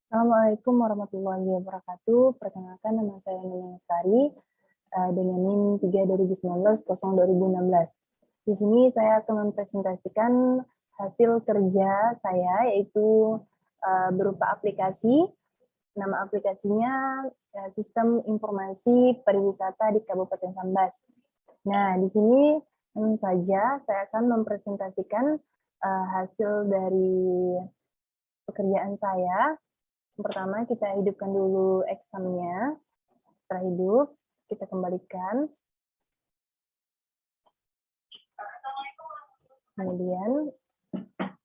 Assalamualaikum warahmatullahi wabarakatuh. Perkenalkan, nama saya Nina Lestari dengan NIM 3 2019 Di sini saya akan mempresentasikan hasil kerja saya, yaitu berupa aplikasi. Nama aplikasinya Sistem Informasi Pariwisata di Kabupaten Sambas. Nah, di sini tentu saja saya akan mempresentasikan hasil dari pekerjaan saya. Pertama, kita hidupkan dulu examnya. Setelah hidup, kita kembalikan. Kemudian,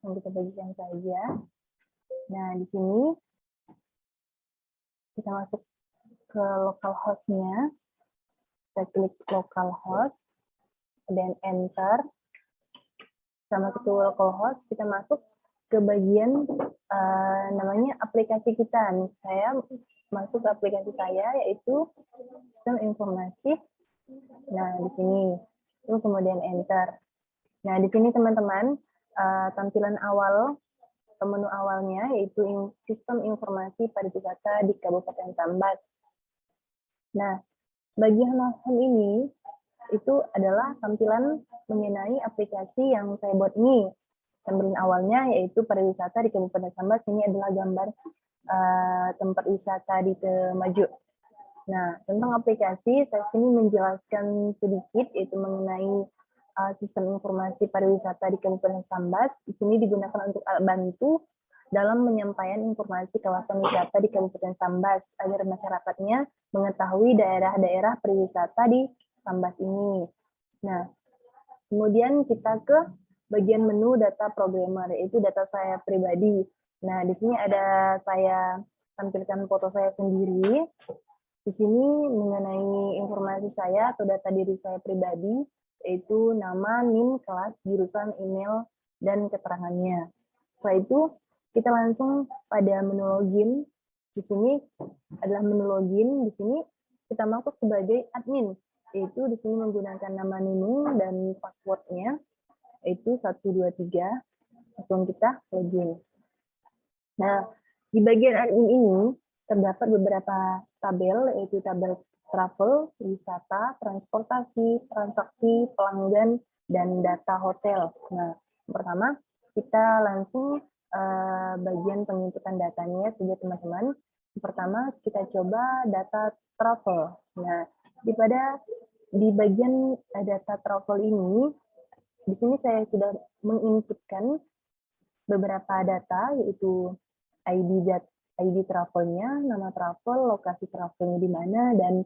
kita bagikan saja. Nah, di sini kita masuk ke localhost-nya. Kita klik localhost, dan enter. Kita masuk ke localhost, kita masuk ke bagian namanya aplikasi kita. Saya masuk ke aplikasi saya, yaitu sistem informasi. Nah, di sini. Lalu kemudian enter. Nah, di sini teman-teman, tampilan awal, menu awalnya, yaitu sistem informasi pariwisata di Kabupaten Sambas. Nah, bagian halaman ini, itu adalah tampilan mengenai aplikasi yang saya buat ini. Tampilan awalnya, yaitu pariwisata di Kabupaten Sambas, ini adalah gambar tempat wisata di Temajuk. Nah, tentang aplikasi, saya sini menjelaskan sedikit, yaitu mengenai sistem informasi pariwisata di Kabupaten Sambas. Di sini digunakan untuk alat bantu dalam penyampaian informasi kawasan wisata di Kabupaten Sambas, agar masyarakatnya mengetahui daerah-daerah pariwisata di Sambas ini. Nah, kemudian kita ke bagian menu data programmer, yaitu data saya pribadi. Nah, di sini ada saya tampilkan foto saya sendiri. Di sini mengenai informasi saya atau data diri saya pribadi, yaitu nama, NIM, kelas, jurusan, email, dan keterangannya. Setelah itu, kita langsung pada menu login. Di sini adalah menu login. Di sini kita masuk sebagai admin, yaitu di sini menggunakan nama Nunung dan passwordnya, yaitu 123. Langsung kita login. Nah, di bagian admin ini terdapat beberapa tabel, yaitu tabel travel, wisata, transportasi, transaksi, pelanggan, dan data hotel. Nah, pertama kita langsung bagian penginputan datanya saja teman-teman. Pertama kita coba data travel. Nah, di bagian data travel ini, di sini saya sudah menginputkan beberapa data, yaitu ID travelnya, nama travel, lokasi travelnya di mana, dan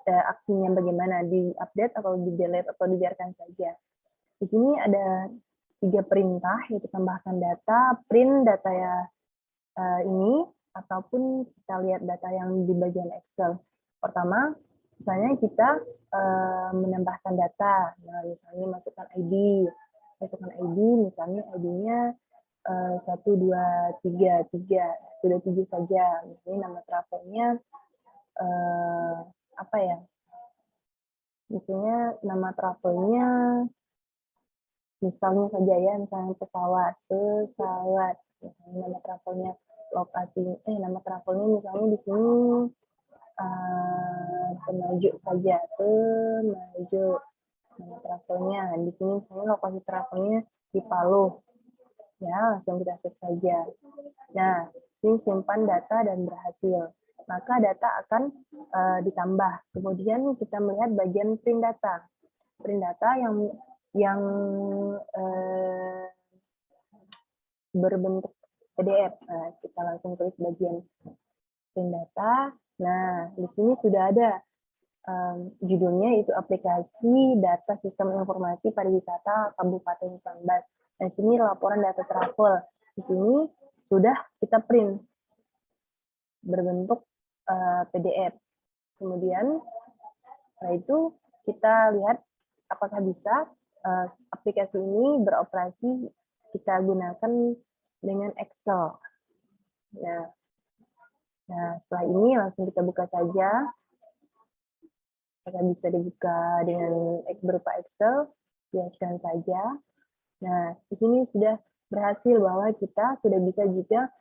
aksinya bagaimana, di-update atau di-delete atau dibiarkan saja. Di sini ada 3 perintah, yaitu tambahkan data, print data ini, ataupun kita lihat data yang di bagian Excel. Pertama, misalnya kita menambahkan data, nah, misalnya masukkan ID, misalnya ID-nya 1233 saja. Misalnya nama travelnya apa ya? Misalnya nama travelnya misalnya saja ya, misalnya pesawat. Misalnya nama travelnya nama travelnya misalnya di sini Temajuk saja, Temajuk. Nama travelnya di sini misalnya lokasi travelnya di Palu. Ya, langsung kita save saja. Nah, ini simpan data dan berhasil. Maka data akan ditambah. Kemudian kita melihat bagian print data. Print data yang berbentuk PDF. Nah, kita langsung klik bagian print data. Nah, di sini sudah ada judulnya, itu aplikasi data sistem informasi pariwisata Kabupaten Sambas. Di sini laporan data travel. Di sini sudah kita print berbentuk PDF. Kemudian setelah itu kita lihat apakah bisa aplikasi ini beroperasi kita gunakan dengan Excel. Nah, setelah ini langsung kita buka saja. Apakah bisa dibuka dengan berupa Excel? Biaskan saja. Nah, di sini sudah berhasil bahwa kita sudah bisa juga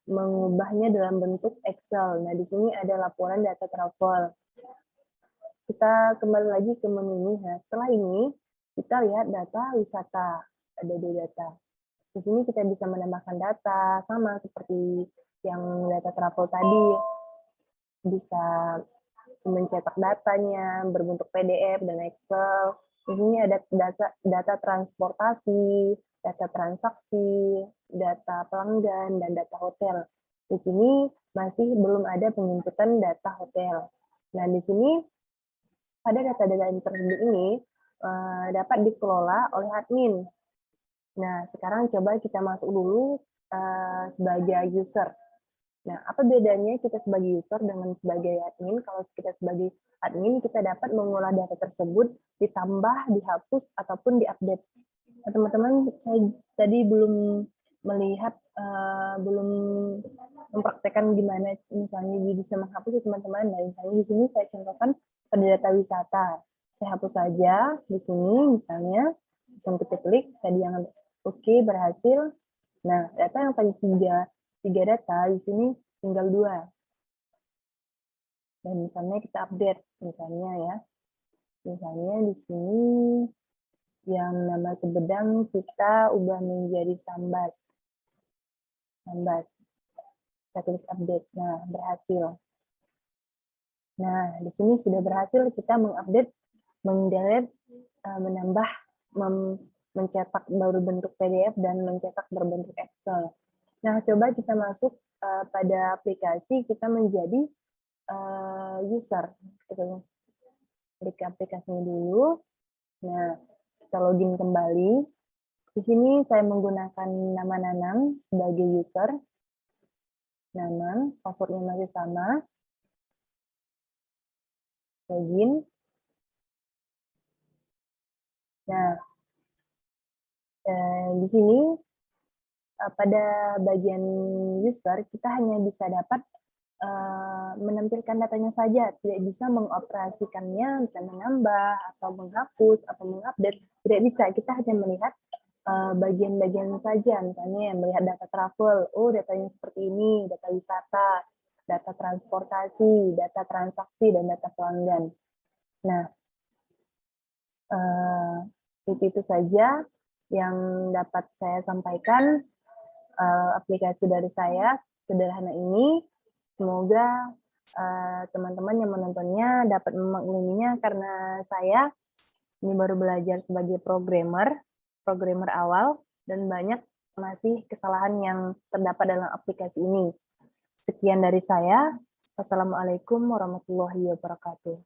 mengubahnya dalam bentuk Excel. Nah, di sini ada laporan data travel. Kita kembali lagi ke menu ini. Nah, setelah ini kita lihat data wisata. Ada 2 data. Di sini kita bisa menambahkan data sama seperti yang data travel tadi. Bisa mencetak datanya berbentuk PDF dan Excel. Di sini ada data transportasi, data transaksi, data pelanggan, dan data hotel. Di sini masih belum ada penginputan data hotel. Nah, di sini pada data-data tersebut ini dapat dikelola oleh admin. Nah, sekarang coba kita masuk dulu sebagai user. Nah, apa bedanya kita sebagai user dengan sebagai admin? Kalau kita sebagai admin, kita dapat mengolah data tersebut, ditambah, dihapus, ataupun diupdate. Nah, teman-teman, saya tadi belum melihat, belum mempraktekkan gimana misalnya bisa menghapus ya teman-teman. Nah, misalnya di sini saya contohkan pada data wisata. Saya hapus saja di sini, misalnya, langsung kita klik, tadi yang oke, berhasil. Nah, data yang tadi tiga data di sini tinggal 2. Dan misalnya kita update, misalnya ya. Misalnya di sini yang nama Sumedang kita ubah menjadi Sambas. Sambas. Kita klik update. Nah, berhasil. Nah, di sini sudah berhasil kita mengupdate, mendelete, menambah, mencetak berbentuk PDF dan mencetak berbentuk Excel. Nah, coba kita masuk pada aplikasi, kita menjadi user. Klik aplikasinya dulu. Nah, kita login kembali. Di sini saya menggunakan nama Nanang sebagai user. Nanang, passwordnya masih sama. Login. Nah, di sini pada bagian user kita hanya bisa dapat menampilkan datanya saja, tidak bisa mengoperasikannya, bisa menambah atau menghapus atau mengupdate, tidak bisa. Kita hanya melihat bagian-bagian saja, misalnya yang melihat data travel, oh datanya seperti ini, data wisata, data transportasi, data transaksi, dan data pelanggan. Nah, itu saja yang dapat saya sampaikan. Aplikasi dari saya sederhana ini. Semoga teman-teman yang menontonnya dapat memakluminya, karena saya ini baru belajar sebagai programmer awal, dan banyak masih kesalahan yang terdapat dalam aplikasi ini. Sekian dari saya. Wassalamualaikum warahmatullahi wabarakatuh.